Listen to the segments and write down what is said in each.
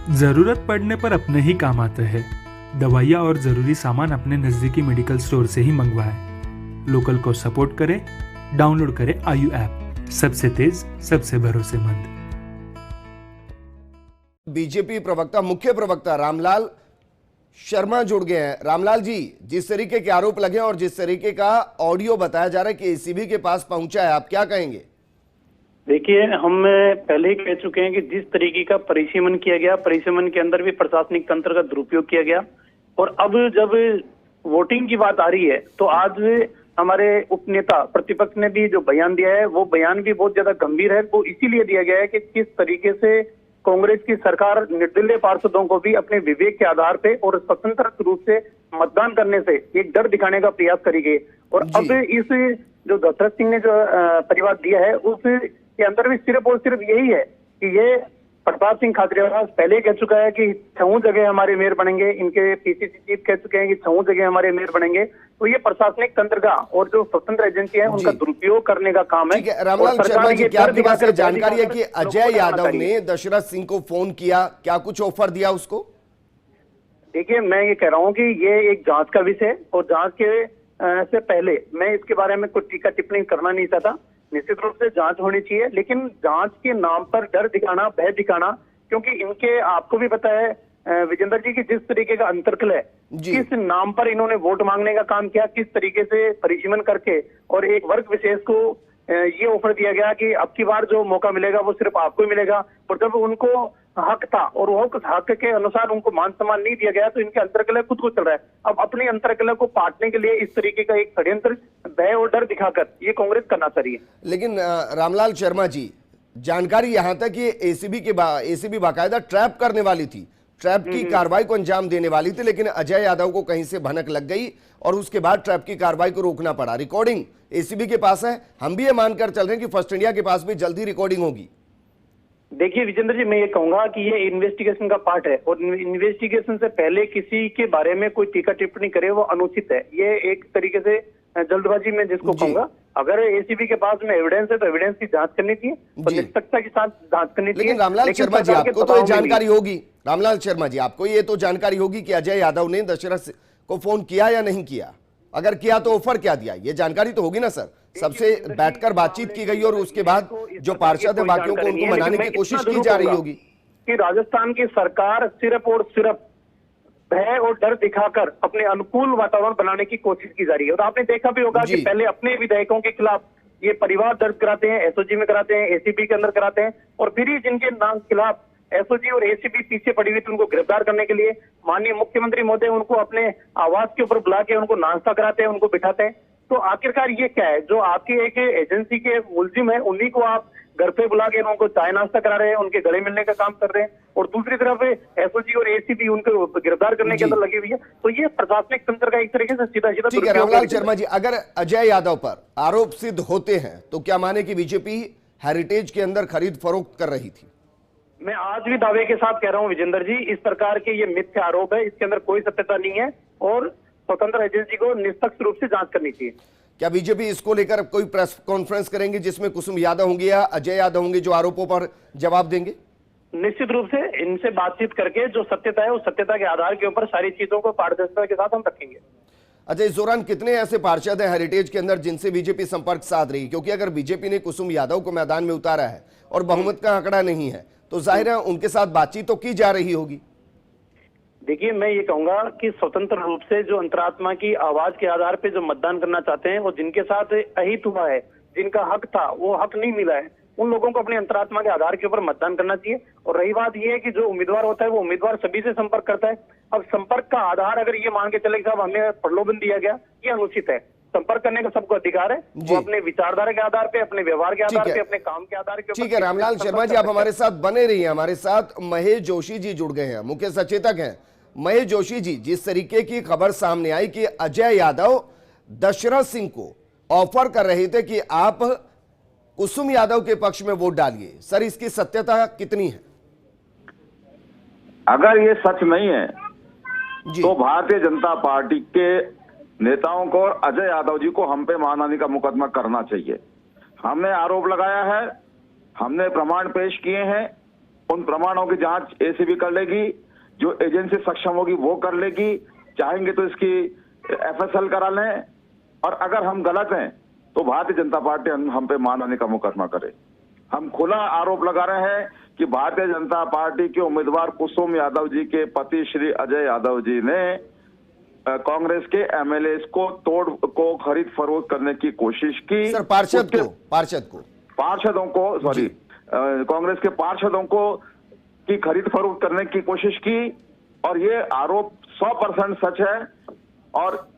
जरूरत पड़ने पर अपने ही काम आते हैं। दवाइयाँ और जरूरी सामान अपने नजदीकी मेडिकल स्टोर से ही मंगवाएं। लोकल को सपोर्ट करें। डाउनलोड करें आयु ऐप, सबसे तेज सबसे भरोसेमंद। बीजेपी प्रवक्ता, मुख्य प्रवक्ता रामलाल शर्मा जुड़ गए हैं। रामलाल जी, जिस तरीके के आरोप लगे और जिस तरीके का ऑडियो बताया जा रहा है कि एसीबी के पास पहुंचा है, आप क्या कहेंगे? देखिए, हम पहले ही कह चुके हैं कि जिस तरीके का परिसीमन किया गया, परिसीमन के अंदर भी प्रशासनिक तंत्र का दुरुपयोग किया गया। और अब जब वोटिंग की बात आ रही है तो आज हमारे उपनेता प्रतिपक्ष ने भी जो बयान दिया है वो बयान भी बहुत ज्यादा गंभीर है। वो इसीलिए दिया गया है कि किस तरीके से कांग्रेस की सरकार निर्दलीय पार्षदों को भी अपने विवेक के आधार पे और स्वतंत्र रूप से मतदान करने से एक डर दिखाने का प्रयास करी गई। और अब इस जो दशरथ सिंह ने जो परिवार दिया है उस के अंदर भी सिर्फ और सिर्फ यही है कि ये प्रताप सिंह खाचरियावास पहले कह चुका है कि 6 जगह हमारे मेयर बनेंगे, इनके पीसीसी चीफ कह चुके हैं कि 6 जगह हमारे मेयर बनेंगे। तो ये प्रशासनिक तंत्र का और जो स्वतंत्र एजेंसी है उनका दुरुपयोग करने का काम है। रामलाल शर्मा जी, क्या आपके पास जानकारी है कि अजय यादव ने दशरथ सिंह को फोन किया, क्या कुछ ऑफर दिया उसको? देखिए, मैं ये कह रहा हूँ कि ये एक जांच का विषय है और जांच के से पहले मैं इसके बारे में कुछ टीका टिप्पणी करना नहीं चाहता। निश्चित रूप से जांच होनी चाहिए, लेकिन जांच के नाम पर डर दिखाना, भय दिखाना, क्योंकि इनके आपको भी पता है विजेंद्र जी की जिस तरीके का अंतर्कल है, किस नाम पर इन्होंने वोट मांगने का काम किया, किस तरीके से परिसीमन करके और एक वर्ग विशेष को ये ऑफर दिया गया कि अब की बार जो मौका मिलेगा वो सिर्फ आपको ही मिलेगा। और जब उनको हक था और वो हक के अनुसार उनको मान सम्मान नहीं दिया गया तो इनके अंतर्कलह खुद को चल रहा है। अब अपने अंतर्कलह को पाटने के लिए इस तरीके का एक षड्यंत्र भय और डर दिखाकर ये कांग्रेस करना चाह रही है। लेकिन रामलाल शर्मा जी, जानकारी यहां तक कि एसीबी बाकायदा ट्रैप करने वाली थी, ट्रैप की कार्रवाई को अंजाम देने वाली थी, लेकिन अजय यादव को कहीं से भनक लग गई और उसके बाद ट्रैप की कार्रवाई को रोकना पड़ा। रिकॉर्डिंग एसीबी के पास है, हम भी ये मानकर चल रहे हैं कि फर्स्ट इंडिया के पास भी जल्दी रिकॉर्डिंग होगी। देखिए विजेंद्र जी, मैं ये कहूंगा कि ये इन्वेस्टिगेशन का पार्ट है और इन्वेस्टिगेशन से पहले किसी के बारे में कोई टीका टिप्पणी करे वो अनुचित है। ये एक तरीके से जल्दबाजी में जिसको कहूंगा, अगर एसीबी के पास में एविडेंस है तो एविडेंस की जांच करनी चाहिए और निष्पक्षता के साथ जांच करनी चाहिए। लेकिन रामलाल शर्मा जी, आपको तो ये जानकारी होगी, रामलाल शर्मा जी आपको ये तो जानकारी होगी कि अजय यादव ने दशरथ को फोन किया या नहीं किया? अगर किया तो ऑफर क्या दिया, ये जानकारी तो होगी ना सर? सबसे बैठकर बातचीत की गई और उसके बाद जो पार्षद है बाकियों को उनको मनाने की कोशिश की जा रही होगी कि राजस्थान की सरकार सिर्फ और सिर्फ भय और डर दिखाकर अपने अनुकूल वातावरण बनाने की कोशिश की जा रही है। और आपने देखा भी होगा कि पहले अपने विधायकों के खिलाफ ये परिवार दर्ज कराते हैं, एसओजी में कराते हैं, एसीबी के अंदर कराते हैं, और फिर ही जिनके नाम खिलाफ एसओजी और एसीबी पीछे पड़ी हुई थी उनको गिरफ्तार करने के लिए माननीय मुख्यमंत्री महोदय उनको अपने आवास के ऊपर बुला के उनको नाश्ता कराते हैं, उनको बिठाते हैं। तो आखिरकार ये क्या है, जो आपकी एक एजेंसी के मुलजिम है उन्हीं को आप घर पे बुला के उनको चाय नाश्ता करा रहे हैं, उनके गले मिलने का काम कर रहे हैं, और दूसरी तरफ एसओजी और एसीबी उनको गिरफ्तार करने के अंदर लगी हुई है। तो ये प्रशासनिक तंत्र का एक तरीके से सीधा सीधा। ठीक है रामलाल शर्मा जी, अगर अजय यादव पर आरोप सिद्ध होते हैं तो क्या माने कि बीजेपी हेरिटेज के अंदर खरीद फरोख्त कर रही थी? मैं आज भी दावे के साथ कह रहा हूं विजेंद्र जी, इस प्रकार के ये मिथ्या आरोप है, इसके अंदर कोई सत्यता नहीं है और स्वतंत्र एजेंसी को निष्पक्ष रूप से जांच करनी चाहिए। क्या बीजेपी इसको लेकर कोई प्रेस कॉन्फ्रेंस करेंगे जिसमें कुसुम यादव होंगे या अजय यादव होंगे जो आरोपों पर जवाब देंगे? निश्चित रूप से इनसे बातचीत करके जो सत्यता है उस सत्यता के आधार के ऊपर सारी चीजों को पारदर्शिता के साथ हम रखेंगे। अच्छा, इस दौरान कितने ऐसे पार्षद हैं हेरिटेज के अंदर जिनसे बीजेपी संपर्क साध रही है? क्योंकि अगर बीजेपी ने कुसुम यादव को मैदान में उतारा है और बहुमत का आंकड़ा नहीं है तो जाहिर है उनके साथ बातचीत तो की जा रही होगी। देखिए, मैं ये कहूंगा कि स्वतंत्र रूप से जो अंतरात्मा की आवाज के आधार पे जो मतदान करना चाहते हैं और जिनके साथ अहित हुआ है, जिनका हक था वो हक नहीं मिला है, उन लोगों को अपने अंतरात्मा के आधार के ऊपर मतदान करना चाहिए। और रही बात ये है कि जो उम्मीदवार होता है वो उम्मीदवार सभी से संपर्क करता है। अब संपर्क का आधार अगर ये मान के चले कि साहब हमें प्रलोभन दिया गया, ये अनुचित है। संपर्क करने का सबको अधिकार है, वो अपने विचारधारा के आधार पे, अपने व्यवहार के आधार पे, अपने काम के आधार के। ठीक है रामलाल शर्मा जी, आप हमारे साथ बने रहिए। हमारे साथ महेश जोशी जी जुड़ गए हैं, मुख्य सचेतक हैं। महेश जोशी जी, जिस तरीके की खबर सामने आई कि अजय यादव दशरथ सिंह को ऑफर कर रहे थे कि आप कुसुम यादव के पक्ष में वोट डालिए, सर इसकी सत्यता कितनी है? अगर ये सच नहीं है तो भारतीय जनता पार्टी के नेताओं को और अजय यादव जी को हम पे मानहानि का मुकदमा करना चाहिए। हमने आरोप लगाया है, हमने प्रमाण पेश किए हैं उन प्रमाणों की जांच एसीबी कर लेगी, जो एजेंसी सक्षम होगी वो कर लेगी, चाहेंगे तो इसकी एफएसएल करा लें, और अगर हम गलत हैं तो भारतीय जनता पार्टी हम पे मानहानि का मुकदमा करे। हम खुला आरोप लगा रहे हैं कि भारतीय जनता पार्टी के उम्मीदवार कुसुम यादव जी के पति श्री अजय यादव जी ने कांग्रेस के एमएलए को खरीद फरोख्त करने की कोशिश की। सर पार्षदों को सॉरी कांग्रेस के पार्षदों को की खरीद फरोख्त करने की कोशिश की, और ये आरोप 100% सच है और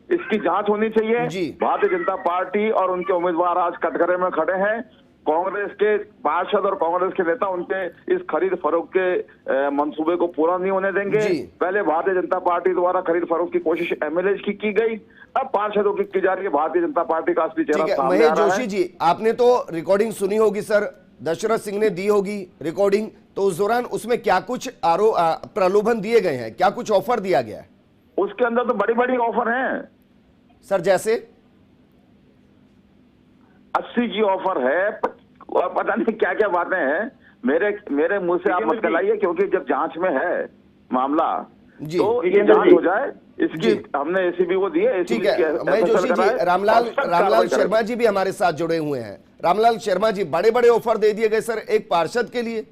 इसकी जांच होनी चाहिए। भारतीय जनता पार्टी और उनके उम्मीदवार आज कटघरे में खड़े हैं। कांग्रेस के पार्षद और कांग्रेस के नेता उनके इस खरीद फरोख्त के मंसूबे को पूरा नहीं होने देंगे। पहले भारतीय जनता पार्टी द्वारा खरीद फरोख्त की कोशिश एमएलए की गई, अब पार्षदों की जा रही है। भारतीय जनता पार्टी का असली चेहरा सामने आ रहा है। महेश जोशी जी, आपने तो रिकॉर्डिंग सुनी होगी सर, दशरथ सिंह ने दी होगी रिकॉर्डिंग, तो उस दौरान उसमें क्या कुछ प्रलोभन दिए गए हैं, क्या कुछ ऑफर दिया गया है? उसके अंदर तो बड़ी बड़ी ऑफर हैं सर, जैसे 80 की ऑफर है, पता नहीं क्या क्या बातें हैं। मेरे मुंह से आप मत कहलाइए, क्योंकि जब जांच में है मामला तो ये जांच हो जाए, इसकी हमने एसीबी को दी है। ठीक है महेश जोशी जी, रामलाल शर्मा जी भी हमारे साथ जुड़े हुए हैं। रामलाल शर्मा जी, बड़े बड़े ऑफर दे दिए गए सर एक पार्षद के लिए।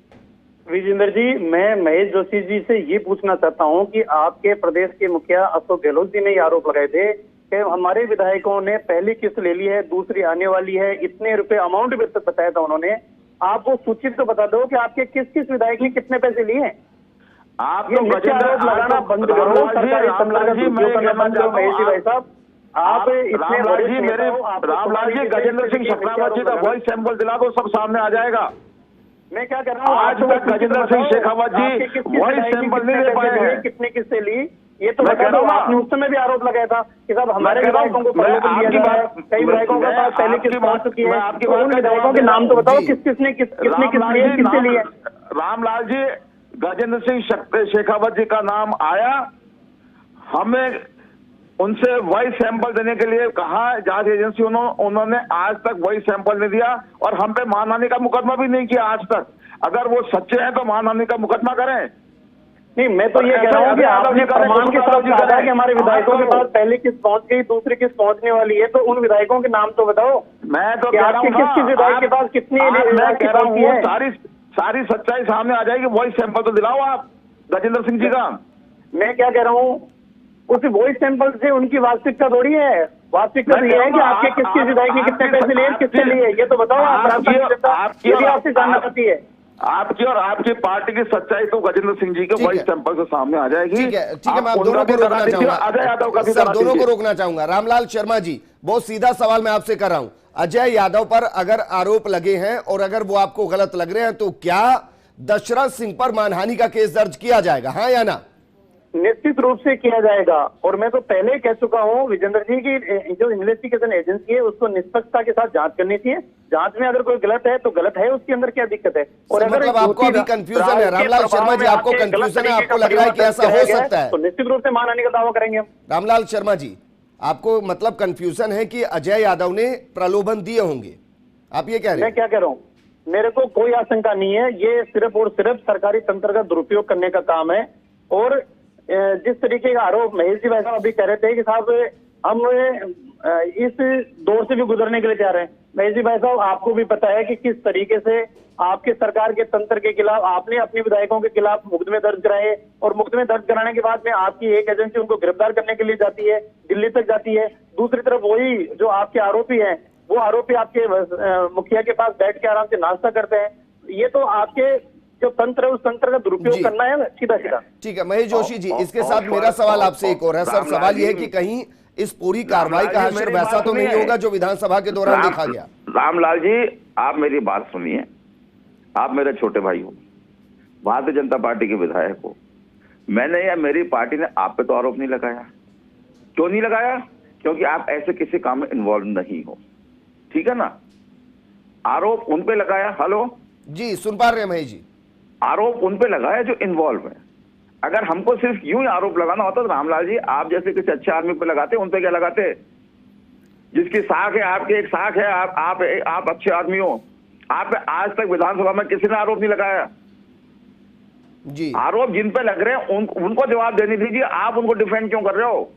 विजेंद्र जी, मैं महेश जोशी जी से ये पूछना चाहता हूं कि आपके प्रदेश के मुखिया अशोक गहलोत जी ने ये आरोप लगाए थे कि हमारे विधायकों ने पहली किस्त ले ली है, दूसरी आने वाली है, इतने रुपए अमाउंट भी बताया था उन्होंने। आप वो सूची तो बता दो कि आपके किस किस विधायक ने कितने पैसे लिए हैं। आप ये आरोप लगाना बंद करो। सरकारी संपत्ति का दुरुपयोग करना बंद करो महेश जी भाई साहब। आप इतने रामलाल जी, गजेंद्र सिंह शेखावत जी का वॉइस सैंपल दिला दो, सब सामने आ जाएगा। मैं क्या कर रहा हूँ, आज तक गजेंद्र सिंह शेखावत जी वॉइस सैंपल नहीं दे पाए हैं। कितने किस्से ली ये तो बता दो। आपने उस समय भी आरोप लगाया था कि साहब हमारे विधायकों को प्रलोभन दिया जा रहा है, कई विधायकों के पास पहले किस्त पहुंच चुकी है। उन विधायकों के नाम तो बताओ, किसने किससे लिए। रामलाल जी, गजेंद्र सिंह शेखावत जी का नाम आया, हमें उनसे वॉइस सैंपल देने के लिए कहा, जांच एजेंसी उन्होंने आज तक वॉइस सैंपल नहीं दिया और हम पे मानहानि का मुकदमा भी नहीं किया आज तक। अगर वो सच्चे हैं तो मानहानि का मुकदमा करें। नहीं, मैं तो ये कह रहा हूँ कि आपने प्रमाण के साथ कहा था कि हमारे विधायकों के पास पहली किस्त पहुंच गई, दूसरी किस्त पहुंचने वाली है, तो उन विधायकों के नाम तो बताओ। मैं तो कह रहा हूँ किस विधायक के पास कितनी, मैं कह रहा हूँ सारी सच्चाई सामने आ जाएगी। वॉइस सैंपल तो दिलाओ आप गजेंद्र सिंह जी का। मैं क्या कह रहा हूँ, उस वॉइस सैंपल से उनकी वास्तविकता थोड़ी है। वास्तविकता ये है कि आपके किसके विधायक ने कितने पैसे लिए, किससे लिए, ये तो बताओ। आपसे जानना चाहती है। आपकी और आपकी पार्टी की सच्चाई तो गजेंद्र सिंह जी के वॉइस सैंपल से सामने आ जाएगी। ठीक है, मैं आप दोनों को रोकना चाहूंगा, अजय यादव का भी सर दोनों को रोकना चाहूंगा। रामलाल शर्मा जी, बहुत सीधा सवाल मैं आपसे कर रहा हूं। अजय यादव पर अगर आरोप लगे हैं और अगर वो आपको गलत लग रहे हैं तो क्या दशरथ सिंह पर मानहानि का केस दर्ज किया जाएगा, हाँ या ना? निश्चित रूप से किया जाएगा। और मैं तो पहले ही कह चुका हूं विजेंद्र जी की जो इन्वेस्टिगेशन एजेंसी है उसको निष्पक्षता के साथ जांच करनी चाहिए। जांच में अगर कोई गलत है तो गलत है, उसके अंदर क्या दिक्कत है। और अगर मतलब आपको अभी कंफ्यूजन है रामलाल शर्मा जी, आपको कंफ्यूजन है, आपको लग रहा है कि ऐसा हो सकता है, तो निश्चित रूप से मानहानि का दावा करेंगे हम। रामलाल शर्मा जी, आपको मतलब कंफ्यूजन है कि अजय यादव ने प्रलोभन दिए होंगे, आप ये कह रहे हैं? मैं क्या कह रहा हूँ, मेरे को कोई आशंका नहीं है। ये सिर्फ और सिर्फ सरकारी तंत्र का दुरुपयोग करने का काम है। और जिस तरीके का आरोप महेश जी भाई साहब अभी कह रहे थे कि साहब हम इस दौर से भी गुजरने के लिए जा रहे हैं। महेश जी भाई साहब, आपको भी पता है कि किस तरीके से आपके सरकार के तंत्र के खिलाफ आपने अपने विधायकों के खिलाफ मुकदमे दर्ज कराए, और मुकदमे दर्ज कराने के बाद में आपकी एक एजेंसी उनको गिरफ्तार करने के लिए जाती है, दिल्ली तक जाती है। दूसरी तरफ वही जो आपके आरोपी हैं, वो आरोपी आपके मुखिया के पास बैठ के आराम से नाश्ता करते हैं। ये तो आपके जो तंत्र है उस तंत्र का दुरुपयोग करना है सीधा सीधा। ठीक है महेश जोशी जी, इसके साथ मेरा सवाल आपसे एक और है सर। सवाल यह है कि कहीं इस पूरी कार्रवाई का हश्र वैसा तो नहीं होगा जो विधानसभा के दौरान देखा गया? रामलाल जी, आप मेरी बात सुनिए, आप मेरे छोटे भाई हो, भारतीय जनता पार्टी के विधायक हो। मैंने या मेरी पार्टी ने आप पे तो आरोप नहीं लगाया। क्यों नहीं लगाया? क्योंकि आप ऐसे किसी काम में इन्वॉल्व नहीं हो, ठीक है ना। आरोप उन पे लगाया, हेलो जी सुन पा रहे हैं महेश जी, आरोप उन पे लगाया जो इन्वॉल्व है। अगर हमको सिर्फ यूं ही आरोप लगाना होता तो रामलाल जी आप जैसे किसी अच्छे आदमी पे लगाते, उन पे क्या लगाते? जिसकी साख है, आपकी एक साख है, आप अच्छे आदमी हो। आप पे आज तक विधानसभा में किसी ने आरोप नहीं लगाया। जी आरोप जिन पे लग रहे हैं उनको जवाब देने दीजिए, आप उनको डिफेंड क्यों कर रहे हो?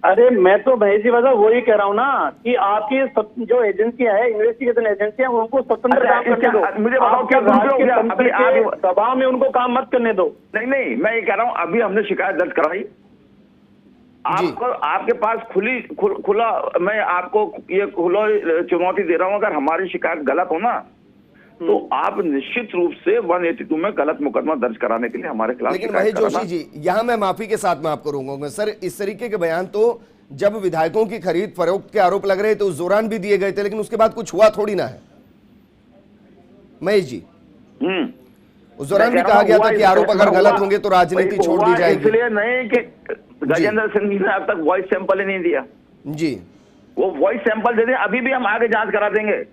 अरे मैं तो महेश जी वजह वही कह रहा हूँ ना कि आपकी जो एजेंसियां है, इन्वेस्टिगेशन एजेंसियां, उनको स्वतंत्र काम करने दो। मुझे बताओ क्या दबाव में उनको काम मत करने दो। नहीं, मैं ये कह रहा हूँ, अभी हमने शिकायत दर्ज कराई, आपको आपके पास खुला मैं आपको ये खुला चुनौती दे रहा हूँ, अगर हमारी शिकायत गलत हो ना तो आप निश्चित रूप से 182 में गलत मुकदमा दर्ज कराने के लिए हमारे खिलाफ। लेकिन महेश जोशी जी, यहाँ मैं माफी के साथ में आपको रोकूंगा सर, इस तरीके के बयान तो जब विधायकों की खरीद फरोख्त के आरोप लग रहे थे उस दौरान भी दिए गए थे, लेकिन उसके बाद कुछ हुआ थोड़ी ना है महेश जी। उस दौरान भी कहा गया था कि आरोप अगर गलत होंगे तो राजनीति छोड़ दी जाएगी। इसलिए नहीं कि गजेंद्र सिंह जी ने अब तक वॉइस सैंपल ही नहीं दिया जी, वो वॉइस सैंपल दे दें, अभी भी हम आगे जांच करा देंगे।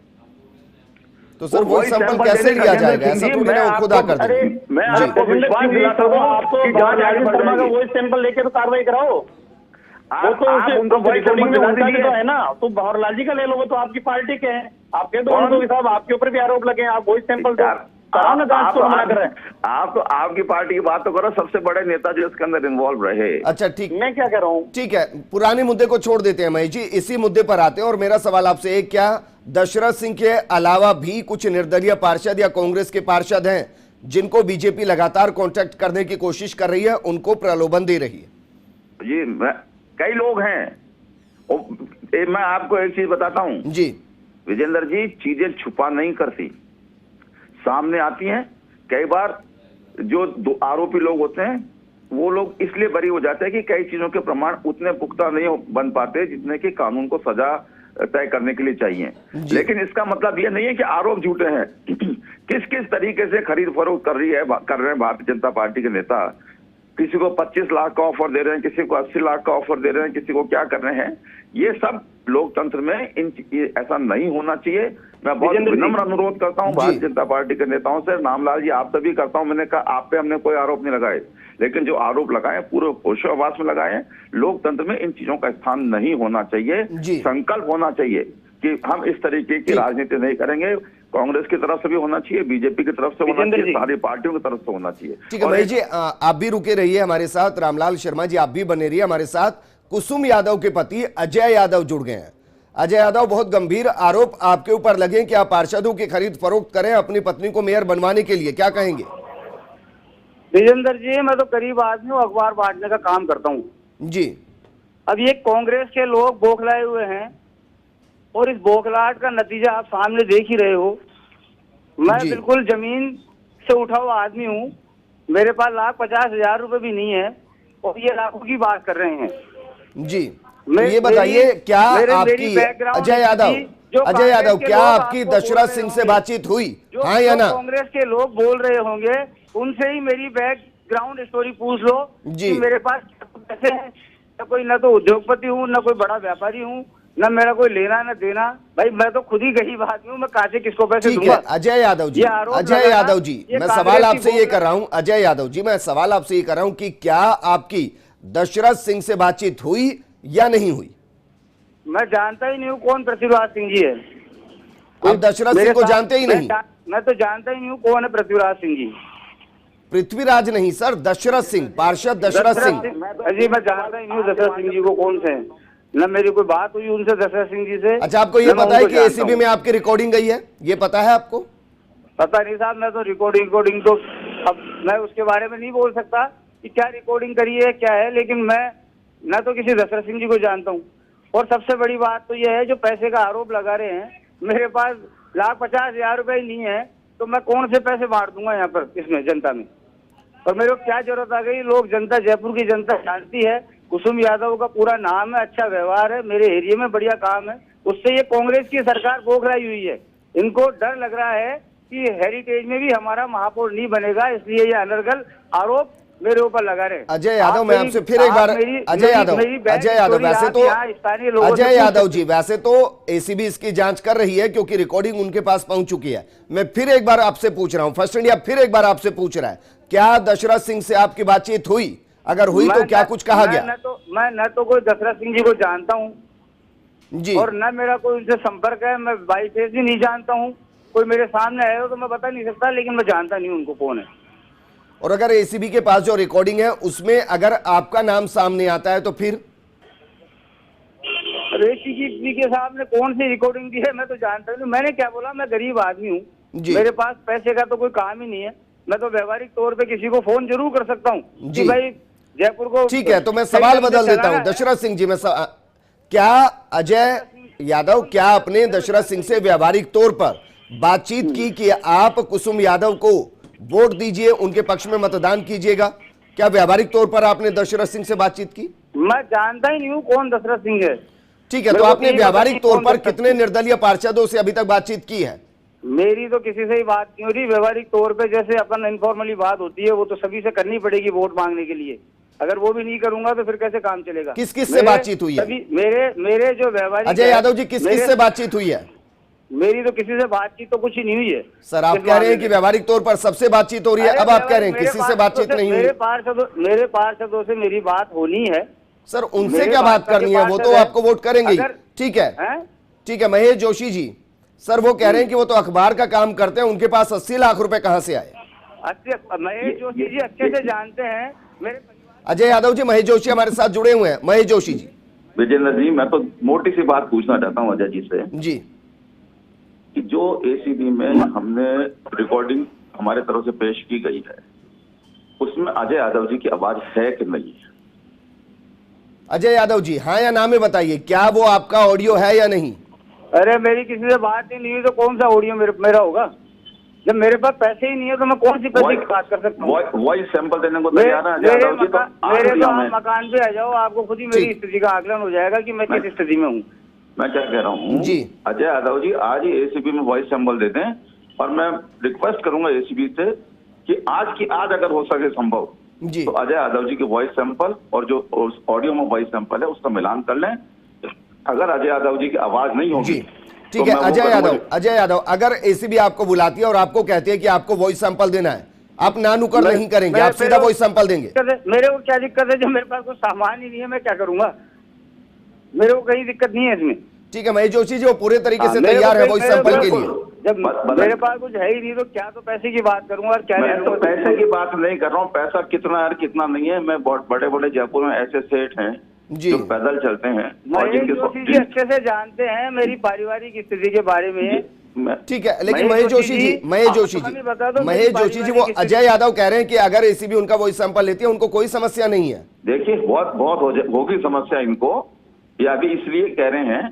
तो सर वॉइस सैंपल कैसे लिया जाएगा? ऐसा थोड़ी ना खुद आकर अरे मैं आपको विश्वास दिलाता हूँ, आपको राजेंद्र शर्मा का वॉइस सैंपल लेके तो कार्रवाई कराओ। वो तो उनको रिकॉर्डिंग में उनका भी तो है ना, तो भंवरलाल जी का ले लो, वो तो आपकी पार्टी के हैं, आपके दो उनको साहब आपके ऊपर भी आरोप लगे हैं, आप वॉइस सैंपल दो, कराओ ना जांच, तो मना कर रहे हैं आप। तो आपकी पार्टी की बात तो करो, सबसे बड़े नेता जो इसके अंदर इन्वॉल्व रहे। अच्छा ठीक, मैं क्या कह रहा हूँ, ठीक है, पुराने मुद्दे को छोड़ देते हैं महेश जी, इसी मुद्दे पर आते हैं। और मेरा सवाल आपसे एक, क्या दशरथ सिंह के अलावा भी कुछ निर्दलीय पार्षद या कांग्रेस के पार्षद हैं जिनको बीजेपी लगातार कांटेक्ट करने की कोशिश कर रही है, उनको प्रलोभन दे रही है? जी कई लोग हैं। मैं आपको एक चीज बताता हूं जी विजेंद्र जी, चीजें छुपा नहीं करती, सामने आती हैं। कई बार जो दो आरोपी लोग होते हैं वो लोग इसलिए बरी हो जाते हैं कि कई चीजों के प्रमाण उतने पुख्ता नहीं बन पाते जितने कि कानून को सजा तय करने के लिए चाहिए। लेकिन इसका मतलब यह नहीं है कि आरोप झूठे हैं। किस किस तरीके से खरीद फरोख्त कर रहे हैं भारतीय जनता पार्टी के नेता, किसी को 25 लाख का ऑफर दे रहे हैं, किसी को 80 लाख का ऑफर दे रहे हैं, किसी को क्या कर रहे हैं, ये सब लोकतंत्र में ऐसा नहीं होना चाहिए। मैं बहुत विनम्र अनुरोध करता हूं भारतीय जनता पार्टी के नेताओं से, रामलाल जी आप सभी करता हूं, मैंने कहा आप पे हमने कोई आरोप नहीं लगाए, लेकिन जो आरोप लगाए पूरे होशोहवास में लगाए। लोकतंत्र में इन चीजों का स्थान नहीं होना चाहिए, संकल्प होना चाहिए कि हम इस तरीके की राजनीति नहीं करेंगे। कांग्रेस की तरफ से भी होना चाहिए, बीजेपी की तरफ से होना चाहिए, सारी पार्टियों की तरफ से होना चाहिए। ठीक है महेश जी, आप भी रुके रहिए हमारे साथ, रामलाल शर्मा जी आप भी बने रहिए हमारे साथ। कुसुम यादव के पति अजय यादव जुड़ गए हैं। अजय यादव, बहुत गंभीर आरोप आपके ऊपर लगे कि आप पार्षदों की खरीद फरोख्त करें अपनी पत्नी को मेयर बनवाने के लिए, क्या कहेंगे? विजेंद्र जी, मैं तो गरीब आदमी हूँ, अखबार बांटने का काम करता हूँ जी। अब ये कांग्रेस के लोग बौखलाए हुए हैं और इस बौखलाहट का नतीजा आप सामने देख ही रहे हो। मैं बिल्कुल जमीन से उठा हुआ आदमी हूँ, मेरे पास 1,50,000 रुपए भी नहीं है और ये लाखों की बात कर रहे हैं जी। ये बताइए, क्या आपकी अजय यादव क्या आपकी दशरथ सिंह से बातचीत हुई, हाँ या ना? कांग्रेस के लोग बोल रहे होंगे, उनसे ही मेरी बैकग्राउंड स्टोरी पूछ लो जी। कि मेरे पास पैसे हैं, न तो उद्योगपति हूँ, न कोई बड़ा व्यापारी हूँ, न मेरा कोई लेना न देना। भाई मैं तो खुद ही गरीब आदमी हूँ, मैं कहाँ से किसको पैसे दूंगा? अजय यादव जी, मैं सवाल आपसे ये कर रहा हूँ, अजय यादव जी मैं सवाल आपसे ये कर रहा हूँ कि क्या आपकी दशरथ सिंह से बातचीत हुई या नहीं हुई? मैं जानता ही नहीं हूँ कौन पृथ्वीराज सिंह जी है। आप दशरथ सिंह को जानते ही नहीं? मैं तो जानता ही नहीं हूँ कौन है पृथ्वीराज सिंह जी। पृथ्वीराज नहीं सर, दशरथ सिंह, पार्षद दशरथ सिंह जी। मैं जानता ही नहीं हूँ दशरथ सिंह जी को कौन से हैं, न मेरी कोई बात हुई उनसे दशरथ सिंह जी से। अच्छा, आपको ये पता है कि एसीबी में आपकी रिकॉर्डिंग गई है, ये पता है आपको? पता नहीं साहब, मैं तो रिकॉर्डिंग तो अब मैं उसके बारे में नहीं बोल सकता कि क्या रिकॉर्डिंग करी है क्या है, लेकिन मैं न तो किसी दशरथ सिंह जी को जानता हूँ। और सबसे बड़ी बात तो यह है, जो पैसे का आरोप लगा रहे हैं, मेरे पास 1,50,000 रुपए ही नहीं है, तो मैं कौन से पैसे बांट दूंगा यहाँ पर इसमें जनता में? और मेरे को क्या जरूरत आ गई? लोग, जनता, जयपुर की जनता जानती है, कुसुम यादव का पूरा नाम है, अच्छा व्यवहार है, मेरे एरिया में बढ़िया काम है, उससे ये कांग्रेस की सरकार बौखलाई हुई है। इनको डर लग रहा है कि हेरिटेज में भी हमारा महापौर नहीं बनेगा, इसलिए ये अनर्गल आरोप मेरे ऊपर लगा रहे। अजय यादव, मैं आपसे फिर एक बार, अजय यादव वैसे तो अजय यादव जी, वैसे तो एसीबी इसकी जांच कर रही है क्योंकि रिकॉर्डिंग उनके पास पहुंच चुकी है। मैं फिर एक बार आपसे पूछ रहा हूं, फर्स्ट इंडिया फिर एक बार आपसे पूछ रहा है, क्या दशरथ सिंह से आपकी बातचीत हुई? अगर हुई तो क्या कुछ कहा गया? मैं न तो कोई दशरथ सिंह जी को जानता हूँ जी, और न मेरा कोई उनसे संपर्क है, मैं बाई फेस भी नहीं जानता हूँ। कोई मेरे सामने आया हो तो मैं बता नहीं सकता, लेकिन मैं जानता नहीं उनको कौन है। और अगर एसीबी के पास जो रिकॉर्डिंग है उसमें अगर आपका नाम सामने आता है तो फिर एसीबी के सामने कौन सी रिकॉर्डिंग दी है मैं तो जानता नहीं। मैंने क्या बोला, मैं गरीब आदमी हूँ, जी। मेरे पास पैसे का तो कोई काम ही नहीं है। मैं तो व्यवहारिक तौर पे किसी को फोन जरूर कर सकता हूँ जी। कि भाई जयपुर को, ठीक है, तो मैं सवाल बदल देता हूं दशरथ सिंह जी। क्या अजय यादव क्या अपने दशरथ सिंह से व्यवहारिक तौर पर बातचीत की कि आप कुसुम यादव को वोट दीजिए, उनके पक्ष में मतदान कीजिएगा? क्या व्यवहारिक तौर पर आपने दशरथ सिंह से बातचीत की? मैं जानता ही नहीं हूँ कौन दशरथ सिंह है। ठीक है, तो आपने व्यवहारिक तौर पर कितने निर्दलीय पार्षदों से अभी तक बातचीत की है? मेरी तो किसी से ही बात नहीं हो रही। व्यवहारिक तौर पे जैसे अपन इनफॉर्मली बात होती है वो तो सभी से करनी पड़ेगी वोट मांगने के लिए। अगर वो भी नहीं करूंगा तो फिर कैसे काम चलेगा? किस किस से बातचीत हुई है? मेरे जो व्यवहारिक अजय यादव जी, किस किस से बातचीत हुई है? मेरी तो किसी से बातचीत तो कुछ ही नहीं हुई है। सर आप कह रहे हैं कि व्यवहारिक तौर पर सबसे बातचीत हो रही है, अब आप कह रहे हैं किसी से बातचीत नहीं हुई। मेरे पार्षदों से मेरी बात होनी है। सर उनसे क्या बात करनी है, वो तो आपको वोट करेंगे। ठीक है, ठीक है। महेश जोशी जी, सर वो कह रहे हैं कि वो तो अखबार का काम करते हैं, उनके पास 80 लाख रुपए कहां से आए? महेश जोशी जी अच्छे से जानते हैं मेरे। अजय यादव जी, महेश जोशी हमारे साथ जुड़े हुए हैं। महेश जोशी जी। विजेंद्र जी, मैं तो मोटी सी बात पूछना चाहता हूं अजय जी से जी, कि जो एसीबी में हमने रिकॉर्डिंग हमारे तरफ से पेश की गई है उसमें अजय यादव जी की आवाज है कि नहीं है? अजय यादव जी, हाँ या ना में बताइए, क्या वो आपका ऑडियो है या नहीं? अरे मेरी किसी से बात ही नहीं हुई तो कौन सा ऑडियो मेरा होगा? जब मेरे पास पैसे ही नहीं है तो मैं कौन सी पैसे की बात कर सकता हूँ? वॉइस सैंपल देने को तैयार है अजय यादव जी? तो मेरे तो आप मकान पे आ जाओ, आपको खुद ही मेरी स्थिति का आकलन हो जाएगा कि मैं किस स्थिति में हूँ। मैं क्या कह रहा हूँ जी, अजय यादव जी, आज ही एसीबी में वॉइस सैंपल दे दें और मैं रिक्वेस्ट करूंगा एसीबी से कि आज अगर हो सके संभव जी, तो अजय यादव जी के वॉइस सैंपल और जो ऑडियो में वॉइस सैंपल है उसका मिलान कर लें। अगर अजय यादव जी की आवाज नहीं होगी, ठीक है। अजय यादव, अगर एसीबी आपको बुलाती है और आपको कहती है कि आपको वॉइस सैंपल देना है, आप ना नुकर नहीं करेंगे, आप सीधा वॉइस सैंपल देंगे? मेरे को क्या दिक्कत है? जब मेरे पास कोई सामान ही नहीं है मैं क्या करूंगा? मेरे को कहीं दिक्कत नहीं है इसमें। ठीक है महेश जोशी जी, वो पूरे तरीके से तैयार है वॉइस सैंपल के लिए। जब मेरे पास कुछ है ही नहीं तो क्या तो पैसे की बात करूंगा और क्या? मैं तो पैसे की बात नहीं कर रहा हूँ, पैसा कितना है कितना नहीं है। मैं बहुत बड़े बड़े जयपुर में ऐसे सेठ हैं जो पैदल चलते हैं और जिनके अच्छे से जानते हैं मेरी पारिवारिक स्थिति के बारे में। ठीक है, लेकिन महेश जोशी जी वो अजय यादव कह रहे हैं कि अगर एसीबी उनका वॉइस सैंपल लेती है उनको कोई समस्या नहीं है। देखिए बहुत होगी समस्या इनको, ये अभी इसलिए कह रहे हैं।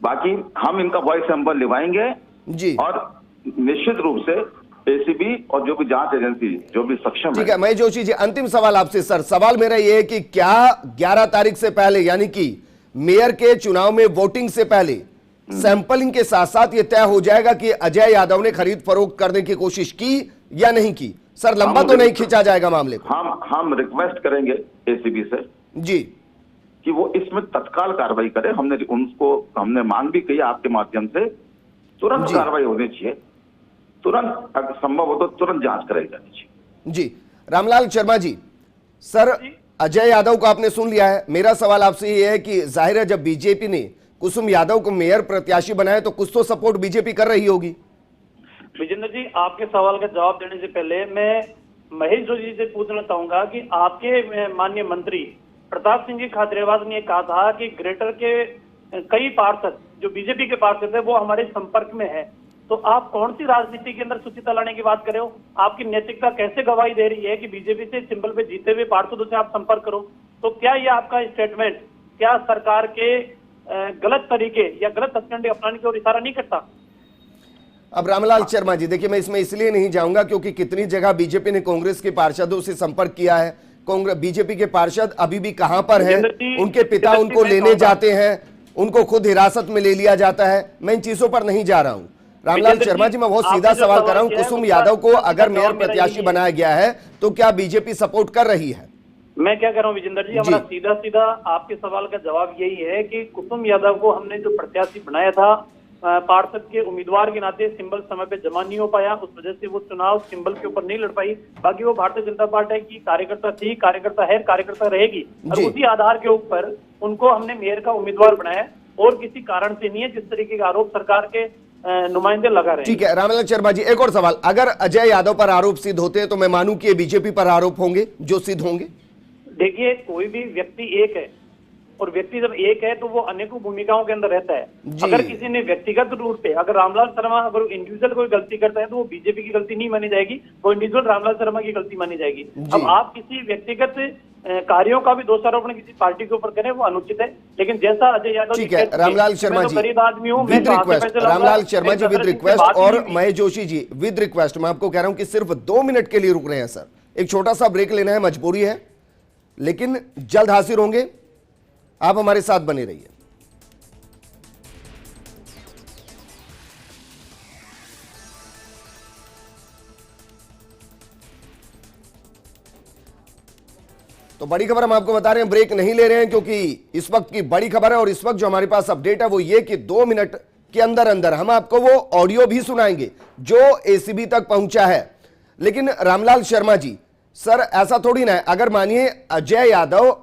बाकी हम इनका वॉइस सैंपल लिवाएंगे जी, और निश्चित रूप से एसीबी और जो भी जांच एजेंसी जो भी सक्षम है। ठीक है महेश जोशी जी, अंतिम सवाल आपसे सर। सवाल मेरा ये है कि क्या 11 तारीख से पहले यानी कि मेयर के चुनाव में वोटिंग से पहले सैंपलिंग के साथ साथ ये तय हो जाएगा कि अजय यादव ने खरीद फरोख्त करने की कोशिश की या नहीं की? सर लंबा तो नहीं खींचा जाएगा मामले को? हम रिक्वेस्ट करेंगे एसीबी से जी कि वो इसमें तत्काल कार्रवाई करे। हमने मांग भी की आपके माध्यम से, तुरंत कार्रवाई होनी चाहिए, तुरंत अगर संभव हो तो तुरंत जांच कराई जानी चाहिए। जी रामलाल शर्मा जी, सर अजय यादव को आपने सुन लिया है। मेरा सवाल आपसे ये है कि जाहिर है जब बीजेपी ने कुसुम यादव को मेयर प्रत्याशी बनाया तो कुछ तो सपोर्ट बीजेपी कर रही होगी। विजेंद्र जी, आपके सवाल का जवाब देने से पहले मैं महेश जोशी जी से पूछना चाहूंगा कि आपके माननीय मंत्री प्रताप सिंह जी खाचरियावास ने कहा था कि ग्रेटर के कई पार्षद जो बीजेपी के पार्षद है वो हमारे संपर्क में है। तो आप कौन सी राजनीति के अंदर सुचिता लाने की बात कर रहे हो? आपकी नैतिकता कैसे गवाही दे रही है कि बीजेपी से सिंबल पे जीते हुए पार्षदों से आप संपर्क करो? तो क्या ये आपका स्टेटमेंट क्या सरकार के गलत तरीके या गलत हथकंडे अपनाने की ओर इशारा नहीं करता? अब रामलाल शर्मा जी देखिए, मैं इसमें इसलिए नहीं जाऊंगा क्योंकि कितनी जगह बीजेपी ने कांग्रेस के पार्षदों से संपर्क किया है। बीजेपी के पार्षद अभी भी कहां पर हैं? उनके पिता उनको लेने जाते हैं, उनको खुद हिरासत में ले लिया जाता है। मैं इन चीजों पर नहीं जा रहा हूं। रामलाल शर्मा जी, मैं बहुत सीधा सवाल कर रहा हूं, कुसुम यादव को अगर मेयर प्रत्याशी बनाया गया है तो क्या बीजेपी सपोर्ट कर रही है? मैं क्या कर रहा हूँ विजेंद्र जी, हमारा सीधा सीधा आपके सवाल का जवाब यही है कि कुसुम यादव को हमने जो प्रत्याशी बनाया था पार्षद के उम्मीदवार के नाते सिंबल समय पे जमा नहीं हो पाया, उस वजह से वो चुनाव सिंबल के ऊपर नहीं लड़ पाई। बाकी वो भारतीय जनता पार्टी की कार्यकर्ता थी, कार्यकर्ता है, कार्यकर्ता रहेगी, और उसी आधार के ऊपर उनको हमने मेयर का उम्मीदवार बनाया और किसी कारण से नहीं है। जिस तरीके का आरोप सरकार के नुमाइंदे लगा रहे हैं। ठीक है रामलाल शर्मा जी, एक और सवाल, अगर अजय यादव पर आरोप सिद्ध होते हैं तो मैं मानूं कि ये बीजेपी पर आरोप होंगे जो सिद्ध होंगे? देखिए, कोई भी व्यक्ति एक है और व्यक्ति जब एक है तो वो अनेकों भूमिकाओं के अंदर रहता है। अगर किसी ने व्यक्तिगत रूप पे, अगर रामलाल शर्मा अगर इंडिविजुअल कोई गलती करता है तो वो बीजेपी की गलती नहीं मानी जाएगी, वो इंडिविजुअल रामलाल शर्मा की गलती मानी जाएगी। अब आप किसी व्यक्तिगत कार्यों का भी दोषारोपण किसी पार्टी के ऊपर करें वो अनुचित है, लेकिन जैसा अजय यादव, ठीक है रामलाल शर्मा जी, गरीब आदमी हूँ, with request, Ramlal Sharma ji with request, और महेश जोशी जी विद रिक्वेस्ट, मैं आपको कह रहा हूं कि सिर्फ 2 मिनट के लिए रुक रहे हैं सर, एक छोटा सा ब्रेक लेना है, मजबूरी है, लेकिन जल्द हाजिर होंगे, आप हमारे साथ बने रहिए। तो बड़ी खबर हम आपको बता रहे हैं, ब्रेक नहीं ले रहे हैं क्योंकि इस वक्त की बड़ी खबर है, और इस वक्त जो हमारे पास अपडेट है वो ये कि 2 मिनट के अंदर अंदर हम आपको वो ऑडियो भी सुनाएंगे जो एसीबी तक पहुंचा है। लेकिन रामलाल शर्मा जी, सर ऐसा थोड़ी ना है, अगर मानिए अजय यादव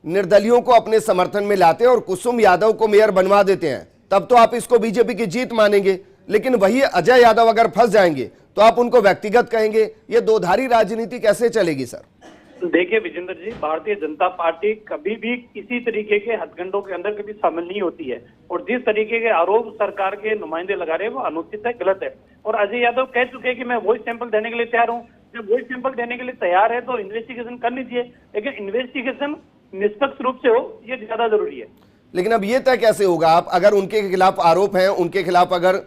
निर्दलियों को अपने समर्थन में लाते हैं और कुसुम यादव को मेयर बनवा देते हैं, तब तो आप इसको बीजेपी की जीत मानेंगे, लेकिन वही अजय यादव अगर फंस जाएंगे तो आप उनको व्यक्तिगत कहेंगे। ये दोधारी राजनीति कैसे चलेगी सर? देखिए विजेंद्र जी, भारतीय जनता पार्टी कभी भी किसी तरीके के हथकंडों के अंदर कभी शामिल नहीं होती है, और जिस तरीके के आरोप सरकार के नुमाइंदे लगा रहे हैं वो अनुचित है, गलत है। और अजय यादव कह चुके हैं कि मैं वॉइस सैंपल देने के लिए तैयार हूँ। जब वॉइस सैंपल देने के लिए तैयार है तो इन्वेस्टिगेशन कर लीजिए, लेकिन इन्वेस्टिगेशन निष्पक्ष रूप से हो, ये ज्यादा जरूरी है। लेकिन अब ये तय कैसे होगा, आप अगर उनके खिलाफ आरोप है, उनके खिलाफ अगर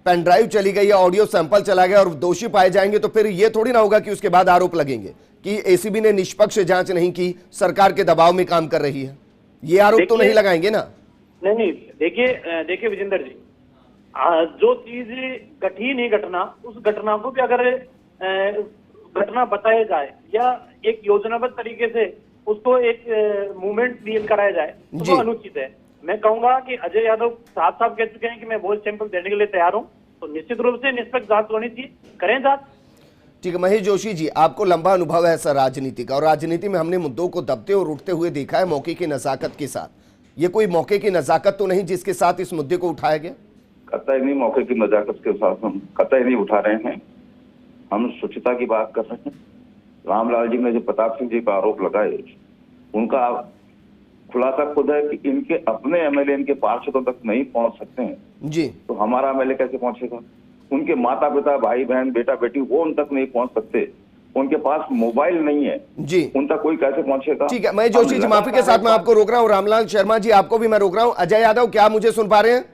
पेन ड्राइव चली गई या ऑडियो सैंपल चला गया और दोषी पाए जाएंगे, तो फिर ये थोड़ी ना होगा कि उसके बाद आरोप लगेंगे कि एसीबी ने निष्पक्ष जांच नहीं की, सरकार के दबाव में काम कर रही है, ये आरोप तो नहीं लगाएंगे ना? नहीं, देखिए विजेंद्र जी, जो चीज घटी नहीं घटना, उस घटना को भी अगर घटना बताया जाए या एक योजनाबद्ध तरीके से उसको एक मूवमेंट डील कराया जाए तो वो अनुचित है। मैं कहूंगा कि अजय यादव साफ साफ कह चुके हैं कि मैं वॉइस सैंपल देने के लिए तैयार हूं, तो निश्चित रूप से निष्पक्ष जांच होनी चाहिए, करें जांच। ठीक है महेश जोशी जी, आपको लंबा अनुभव है सर राजनीति का, और राजनीति में हमने मुद्दों को दबते और उठते हुए देखा है मौके की नजाकत के साथ। ये कोई मौके की नजाकत तो नहीं जिसके साथ इस मुद्दे को उठाया गया? कतई नहीं, मौके की नजाकत के साथ हम कतई नहीं उठा रहे हैं, हम स्वच्छता की बात कर रहे हैं। रामलाल जी ने जो प्रताप सिंह जी पर आरोप लगाए, उनका खुलासा खुद है कि इनके अपने एमएलए इनके पार्षदों तक नहीं पहुंच सकते हैं जी, तो हमारा एमएलए कैसे पहुंचेगा? उनके माता पिता, भाई बहन, बेटा बेटी, वो उन तक नहीं पहुंच सकते, उनके पास मोबाइल नहीं है जी, उन तक कोई कैसे पहुंचेगा? ठीक है मैं जोशी जी, माफी के साथ मैं आपको रोक रहा हूं, रामलाल शर्मा जी आपको भी मैं रोक रहा हूं। अजय यादव, क्या मुझे सुन पा रहे हैं?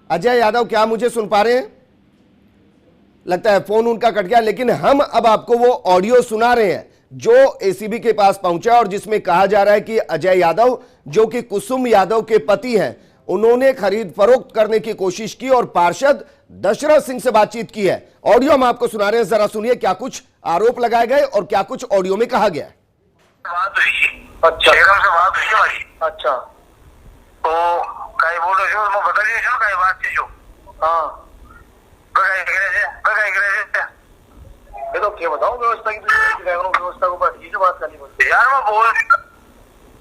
अजय यादव, क्या मुझे सुन पा रहे हैं? लगता है फोन उनका कट गया, लेकिन हम अब आपको वो ऑडियो सुना रहे हैं जो एसीबी के पास पहुंचा और जिसमें कहा जा रहा है कि अजय यादव, जो कि कुसुम यादव के पति हैं, उन्होंने खरीद फरोख्त करने की कोशिश की और पार्षद दशरथ सिंह से बातचीत की है। ऑडियो हम आपको सुना रहे हैं, जरा सुनिए क्या कुछ आरोप लगाए गए और क्या कुछ ऑडियो में कहा गया है। अच्छा से बात हुई हमारी। अच्छा तो कहीं बोल रहे हो, मैं बता दिए जो कहीं बात थी जो, हाँ ये तो क्या बताऊं, व्यवस्था की व्यवस्था को बैठ से बात करनी पड़ती यार। मैं बोल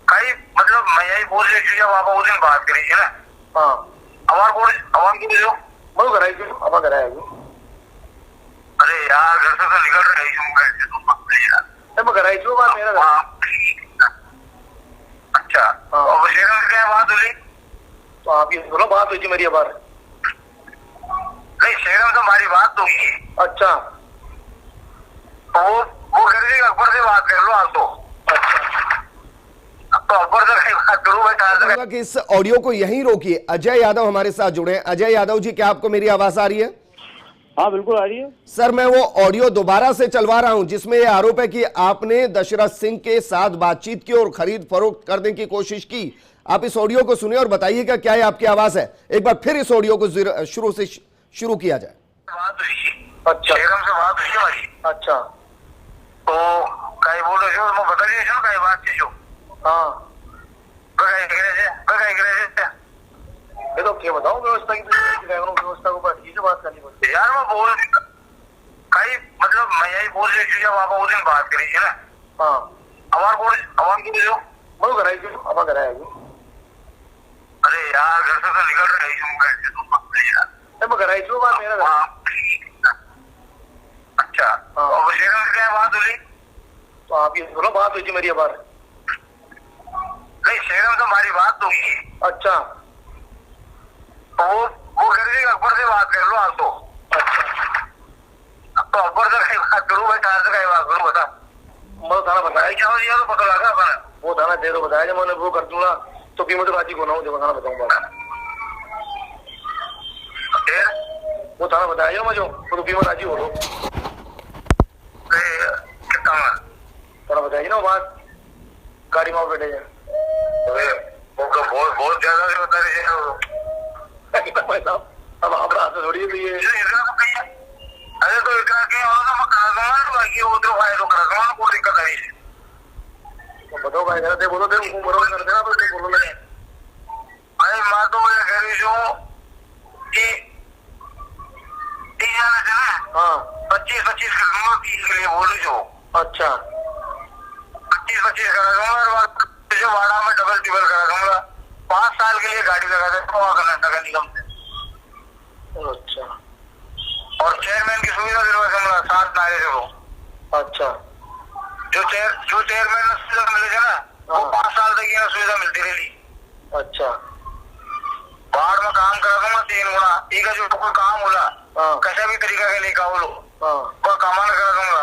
कहीं मतलब मैं यही बोल रही थी जब आप उस दिन बात करी थी ना, हाँ अवार की जो मैं कराई थी, अब कराया। अरे यार घर से तो निकल रही हूँ मैं कराई थी बात मेरा। अच्छा और शेरों से क्या बात हुई? तो आप ये बोलो बात हुई थी मेरी बार नहीं, शेरों से हमारी बात तो हुई। अच्छा तो वो कर दी, अकबर से बात कर लो आप तो। तो अकबर से बात करूँ कि इस ऑडियो को यहीं रोकिए। अजय यादव हमारे साथ जुड़े हैं। अजय यादव जी, क्या आपको मेरी आवाज आ रही है? हाँ बिल्कुल आ रही है सर। मैं वो ऑडियो दोबारा से चलवा रहा हूं जिसमें यह आरोप है कि आपने दशरथ सिंह के साथ बातचीत की और खरीद फरोख्त करने की कोशिश की। आप इस ऑडियो को सुनिए और बताइएगा क्या ये आपकी आवाज है। एक बार फिर इस ऑडियो को शुरू से शुरू किया जाए। अच्छा से बात हुई हमारी। अच्छा तो कहीं बोल रहे हो, मैं बता दिए जो कहीं बात थी जो, हाँ ये तो क्या बताऊं, व्यवस्था की व्यवस्था को बैठ से बात करनी पड़ती यार। मैं बोल कहीं मतलब मैं यही बोल रही थी जब आप उस दिन बात करी थी ना, हाँ अवार की जो मैं कराई थी, अब कराया। अरे यार घर से तो निकल रही हूँ मैं घर आई थी बात मेरा घर। अच्छा और शेरम से क्या बात हुई? तो आप ये बोलो बात हुई थी मेरी बार। नहीं शेरम से हमारी बात होगी। अच्छा तो वो घर से अकबर से बात कर लो आप तो। अच्छा तो अकबर से कहीं बात करूँ भाई कहाँ से कहीं बात करूँ बता। मैं थाना बताया क्या हो तो पता लगा अपना वो थाना दे दो बताया जब मैंने वो कर दूंगा तो कीमत राजी को ना हो जब थाना बताऊंगा। वो थाना बताया मुझे वो तो कीमत राजी हो लो कितना थोड़ा बताइए ना बात गाड़ी में बैठे जाए बहुत ज्यादा से बता रहे अब आप रात से थोड़ी है अरे तो इतना क्या होगा मैं करा दूंगा बाकी वो तो भाई तो करा दूंगा कोई दिक्कत नहीं है। तो बताओ भाई करते बोलो थे उनको बरोबर कर देना तो बोलो लगे। अरे मैं तो ये कह रही हूँ कि 30 जाना है ना। हाँ 25 कर दूंगा 30 के लिए बोल रही हो। अच्छा 25 करा दूंगा जो वाड़ा में डबल टिबल करा दूंगा 5 साल के लिए गाड़ी लगा देता हूँ कर्नाटक निगम से। अच्छा और चेयरमैन की सुविधा दिलवा दूंगा 7 नारे से वो। अच्छा जो चेयरमैन सुविधा मिलेगा ना वो 5 साल तक ये सुविधा मिलती रहेगी। अच्छा बाढ़ में काम करा दूंगा 3 गुना ठीक है जो कोई काम होला कैसा भी तरीका का लेकर वो कमान करा दूंगा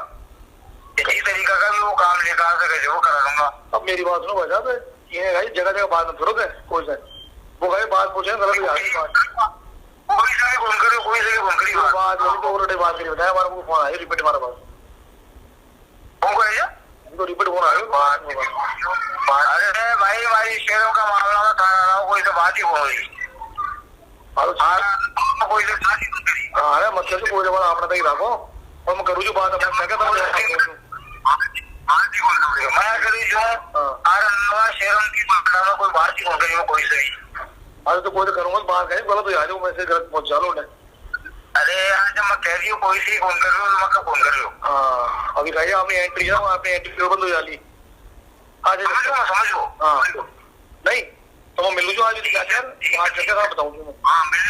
इसी तरीका का भी वो काम लेकर सके वो करा दूंगा। अब मेरी बात सुनो भाई साहब ये भाई जगह जगह बात में थोड़ा कोई से वो भाई बात पूछे गलत हो जाती बात कोई जगह फोन करो कोई जगह फोन करी बात तो उन्होंने बात करी बताया हमारे को फोन आया रिपीट हमारा पास फोन को आया तो रिपीट फोन आया अरे भाई भाई शेरों का मामला में थाना रहा कोई से बात ही हो रही कोई से बात ही नहीं करी। अरे मतलब तो कोई जगह अपना तक रखो और मैं करूँ जो बात अपना मैं करी जो शेरों की कोई बात ही हो गई वो कोई सही। अरे तो कोई तो करूंगा बात करें गलत हो जाए वैसे गलत पहुंचा लो उन्हें। अरे यार जब मैं कह रही हूँ कोई सी फोन कर रही हूँ तो मैं फोन कर रही हूँ। हाँ अभी कहिए आपने एंट्री है आपने एंट्री बंद हो जाती आज समझ लो। हाँ नहीं तो मैं मिलूँ जो आज जगह बताऊँ। हाँ मिल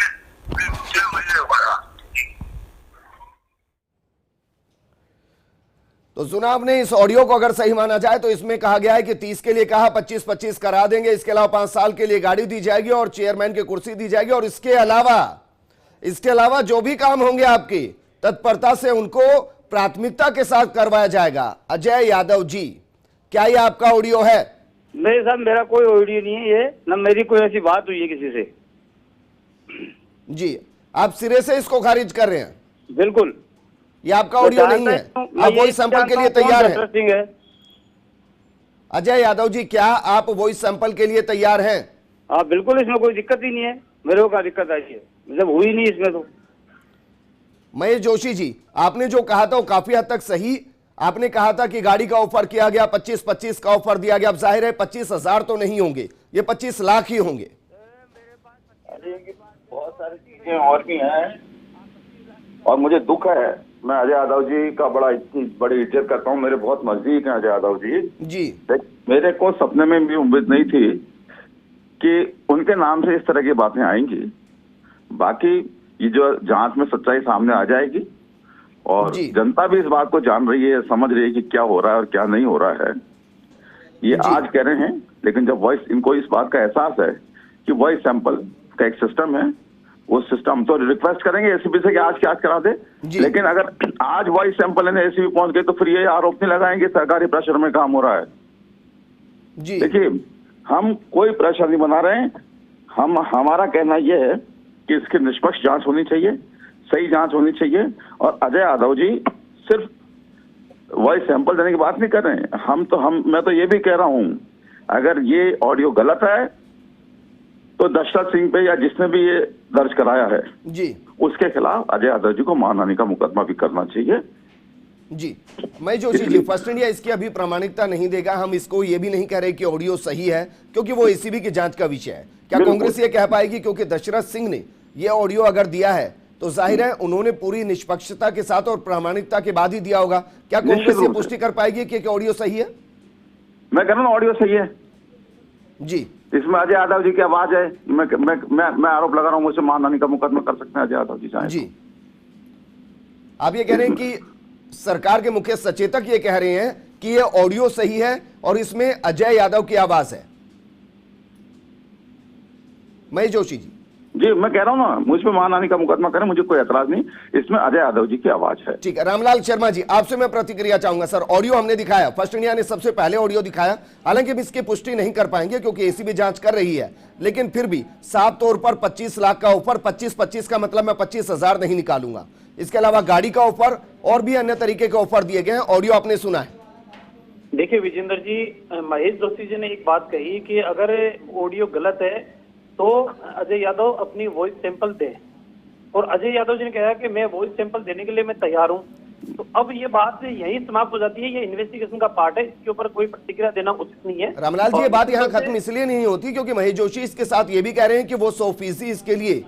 तो सुना आपने इस ऑडियो को अगर सही माना जाए तो इसमें कहा गया है कि 30 के लिए कहा 25 करा देंगे इसके अलावा 5 साल के लिए गाड़ी दी जाएगी और चेयरमैन की कुर्सी दी जाएगी और इसके अलावा जो भी काम होंगे आपकी तत्परता से उनको प्राथमिकता के साथ करवाया जाएगा। अजय यादव जी क्या ये आपका ऑडियो है? नहीं साहब मेरा कोई ऑडियो नहीं है ये न मेरी कोई ऐसी बात हुई है किसी से। जी आप सिरे से इसको खारिज कर रहे हैं? बिल्कुल ये आपका ऑडियो नहीं है आप वॉइस सैंपल के लिए तैयार हैं? अजय यादव जी क्या आप वॉइस सैंपल के लिए तैयार हैं? हाँ बिल्कुल इसमें कोई दिक्कत ही नहीं है मेरे को क्या दिक्कत आई है जब हुई नहीं इसमें तो। महेश जोशी जी आपने जो कहा था वो काफी हद तक सही आपने कहा था कि गाड़ी का ऑफर किया गया 25 का ऑफर दिया गया। अब जाहिर है 25,000 तो नहीं होंगे ये 25 लाख ही होंगे। बहुत सारी चीजें और भी हैं और मुझे दुख है मैं अजय यादव जी का बड़ी इज्जत करता हूँ मेरे बहुत नजदीक हैं अजय यादव जी। मेरे को सपने में भी उम्मीद नहीं थी कि उनके नाम से इस तरह की बातें आएंगी। बाकी ये जो जांच में सच्चाई सामने आ जाएगी और जनता भी इस बात को जान रही है समझ रही है कि क्या हो रहा है और क्या नहीं हो रहा है। ये आज कह रहे हैं लेकिन जब वॉइस इनको इस बात का एहसास है कि वॉइस सैंपल का एक सिस्टम है वो सिस्टम तो रिक्वेस्ट करेंगे एसीबी से कि आज के आज करा दे। लेकिन अगर आज वॉइस सैंपल लेने एसीबी पहुंच गए तो फिर ये आरोप नहीं लगाएंगे सरकारी प्रेशर में काम हो रहा है। देखिए हम कोई प्रेशर नहीं बना रहे हैं हमारा कहना यह है कि इसकी निष्पक्ष जांच होनी चाहिए सही जांच होनी चाहिए और अजय यादव जी सिर्फ वॉइस सैंपल देने की बात नहीं कर रहे हैं मैं तो ये भी कह रहा हूं अगर ये ऑडियो गलत है तो दशरथ सिंह पे या जिसने भी ये दर्ज कराया है उसके खिलाफ अजय यादव जी को मानहानि का मुकदमा भी करना चाहिए। जी मैं जोशी जी फर्स्ट इंडिया इसकी अभी प्रामाणिकता नहीं देगा। हम इसको ये भी नहीं कह रहे कि ऑडियो सही है क्योंकि वो एसीबी की जांच का विषय है। क्या कांग्रेस ये कह पाएगी क्योंकि दशरथ सिंह ने ये ऑडियो अगर दिया है तो जाहिर है उन्होंने पूरी निष्पक्षता के साथ और प्रामाणिकता के बाद ही दिया होगा। क्या कांग्रेस ये पुष्टि कर पाएगी कि ऑडियो सही है? मैं कह रहा हूं ऑडियो सही है जी इसमें अजय यादव जी की आवाज है। मैं आरोप लगा रहा हूँ, मुझसे मानहानि का मुकदमा कर सकते हैं अजय यादव जी चाहे। जी, आप ये कह रहे हैं कि सरकार के मुख्य सचेतक ये कह रहे हैं कि ये ऑडियो सही है और इसमें अजय यादव की आवाज है। महेश जोशी जी, मैं कह रहा हूँ ना, मुझ पे मानहानि का मुकदमा करें, मुझे कोई एतराज नहीं, इसमें अजय यादव जी की आवाज है। ठीक है। रामलाल शर्मा जी, आपसे मैं प्रतिक्रिया चाहूंगा। सर, ऑडियो हमने दिखाया, फर्स्ट इंडिया ने सबसे पहले ऑडियो दिखाया, हालांकि हम इसकी पुष्टि नहीं कर पाएंगे क्योंकि एसीबी जांच कर रही है, लेकिन फिर भी साफ तौर पर 25 लाख का ऑफर, 25 का मतलब मैं 25,000 नहीं निकालूंगा। इसके अलावा गाड़ी का ऑफर और भी अन्य तरीके के ऑफर दिए गए हैं। ऑडियो आपने सुना है। देखिए विजेंद्र जी, महेश जोशी जी ने एक बात कही कि अगर ऑडियो गलत है तो अजय यादव अपनी वॉइस सैंपल दे, और अजय यादव जी ने कहा कि मैं वॉइस सैंपल देने के लिए मैं तैयार हूं। तो अब ये बात यही समाप्त हो जाती है, ये इन्वेस्टिगेशन का पार्ट है, इसके ऊपर कोई प्रतिक्रिया देना उचित नहीं है। रामलाल जी, ये बात यहाँ खत्म इसलिए नहीं होती क्योंकि महेश जोशी इसके साथ ये भी कह रहे हैं कि वो 100% इसके लिए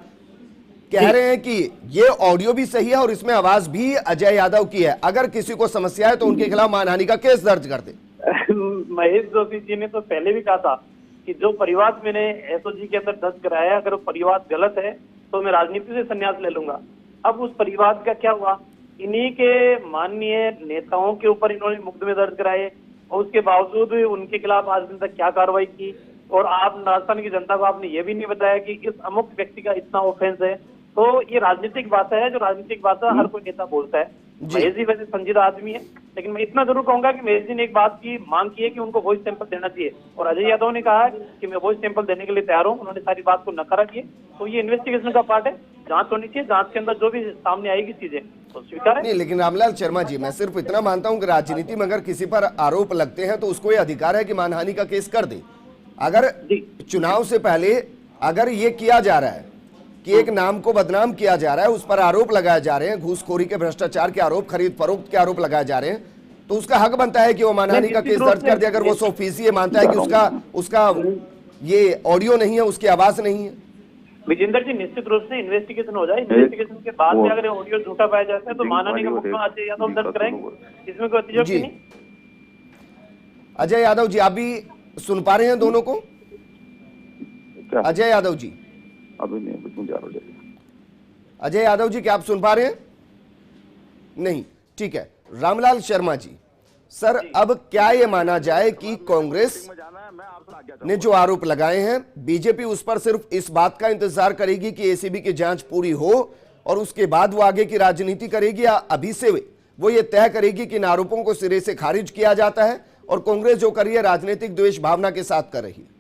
कह रहे हैं कि ये ऑडियो भी सही है और इसमें आवाज भी अजय यादव की है। अगर किसी को समस्या है तो उनके खिलाफ मानहानि का केस दर्ज कर दे। महेश जोशी जी ने तो पहले भी कहा था कि जो परिवाद मैंने एसओजी के अंदर दर्ज कराया है, अगर वो परिवाद गलत है तो मैं राजनीति से संन्यास ले लूंगा। अब उस परिवाद का क्या हुआ? इन्हीं के माननीय नेताओं के ऊपर इन्होंने मुकदमे दर्ज कराए और उसके बावजूद उनके खिलाफ आज दिन तक क्या कार्रवाई की। और आप राजस्थान की जनता को आपने ये भी नहीं बताया कि इस अमुक व्यक्ति का इतना ऑफेंस है। तो ये राजनीतिक भाषा है, जो राजनीतिक भाषा हर कोई नेता बोलता है। महेश जी वैसे संजीदा आदमी है, लेकिन मैं इतना जरूर कहूंगा कि महेश जी ने एक बात की मांग की है कि उनको वॉइस सैंपल देना चाहिए, और अजय यादव ने कहा कि मैं वॉइस सैंपल देने के लिए तैयार हूं। उन्होंने सारी बात को नकारा दिए। तो ये इन्वेस्टिगेशन का पार्ट है, जांच होनी चाहिए, जांच के अंदर जो भी सामने आएगी चीजें तो स्वीकार है। नहीं, लेकिन रामलाल शर्मा जी, मैं सिर्फ इतना मानता हूं कि राजनीति में अगर किसी पर आरोप लगते हैं तो उसको ये अधिकार है कि मानहानि का केस कर दे। अगर चुनाव से पहले अगर ये किया जा रहा है कि एक नाम को बदनाम किया जा रहा है, उस पर आरोप लगाए जा रहे हैं, घूसखोरी के, भ्रष्टाचार के आरोप, खरीद फरोख्त के आरोप लगाए जा रहे हैं, तो उसका हक बनता है कि वो मानहानि का केस दर्ज कर दे। अगर वो 100% मानता है कि उसका ये ऑडियो नहीं है, उसकी आवाज नहीं है। विजेंद्र जी, निश्चित रूप से इन्वेस्टिगेशन हो जाए, इन्वेस्टिगेशन के बाद में अगर ऑडियो झूठा पाया जाता है तो मानहानि का मुकदमा अजय यादव दर्ज कराएंगे, इसमें कोई अतिशयोक्ति नहीं। अजय यादव जी, आप भी सुन पा रहे हैं दोनों को? अजय यादव जी, अभी नहीं, मुझे आ रहा है। अजय यादव जी, क्या आप सुन पा रहे हैं? नहीं, ठीक है। रामलाल शर्मा जी, सर, अब क्या ये माना जाए कि कांग्रेस ने जो आरोप लगाए हैं, बीजेपी उस पर सिर्फ इस बात का इंतजार करेगी कि एसीबी की जांच पूरी हो और उसके बाद वो आगे की राजनीति करेगी, या अभी से वो ये तय करेगी कि इन आरोपों को सिरे से खारिज किया जाता है और कांग्रेस जो कर रही है राजनीतिक द्वेष भावना के साथ कर रही है?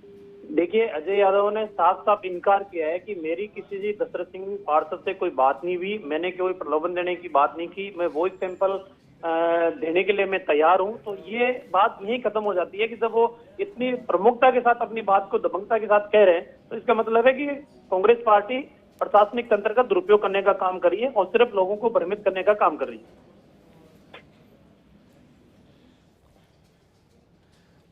देखिए, अजय यादव ने साफ साफ इनकार किया है कि मेरी किसी जी दशरथ सिंह पार्षद से कोई बात नहीं हुई, मैंने कोई प्रलोभन देने की बात नहीं की, मैं वॉइस सैंपल देने के लिए मैं तैयार हूं। तो ये बात यही खत्म हो जाती है कि जब वो इतनी प्रमुखता के साथ अपनी बात को दबंगता के साथ कह रहे हैं, तो इसका मतलब है कि कांग्रेस पार्टी प्रशासनिक तंत्र का दुरुपयोग करने का काम कर रही है और सिर्फ लोगों को भ्रमित करने का काम कर रही है।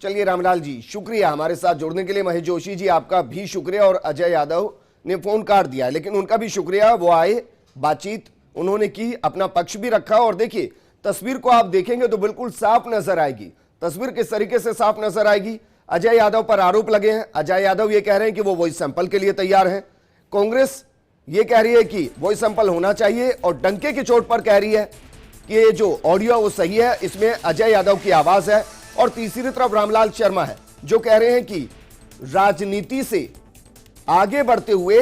चलिए रामलाल जी, शुक्रिया हमारे साथ जुड़ने के लिए। महेश जोशी जी, आपका भी शुक्रिया, और अजय यादव ने फोन काट दिया, लेकिन उनका भी शुक्रिया, वो आए, बातचीत उन्होंने की, अपना पक्ष भी रखा। और देखिए, तस्वीर को आप देखेंगे तो बिल्कुल साफ नजर आएगी। तस्वीर किस तरीके से साफ नजर आएगी? अजय यादव पर आरोप लगे हैं। अजय यादव ये कह रहे हैं कि वो वॉइस सैंपल के लिए तैयार हैं। कांग्रेस ये कह रही है कि वॉइस सैंपल होना चाहिए और डंके की चोट पर कह रही है कि ये जो ऑडियो वो सही है, इसमें अजय यादव की आवाज है। और तीसरी तरफ रामलाल शर्मा है जो कह रहे हैं कि राजनीति से आगे बढ़ते हुए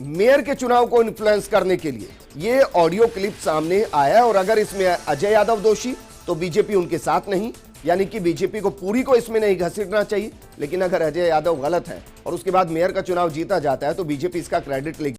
मेयर के चुनाव को इन्फ्लुएंस करने के लिए ये ऑडियो क्लिप सामने आया है। और अगर इसमें अजय यादव दोषी तो बीजेपी उनके साथ नहीं, यानी कि बीजेपी को पूरी को इसमें नहीं घसीटना चाहिए। लेकिन अगर अजय यादव गलत है और उसके बाद मेयर का चुनाव जीता जाता है तो बीजेपी इसका क्रेडिट लेगी।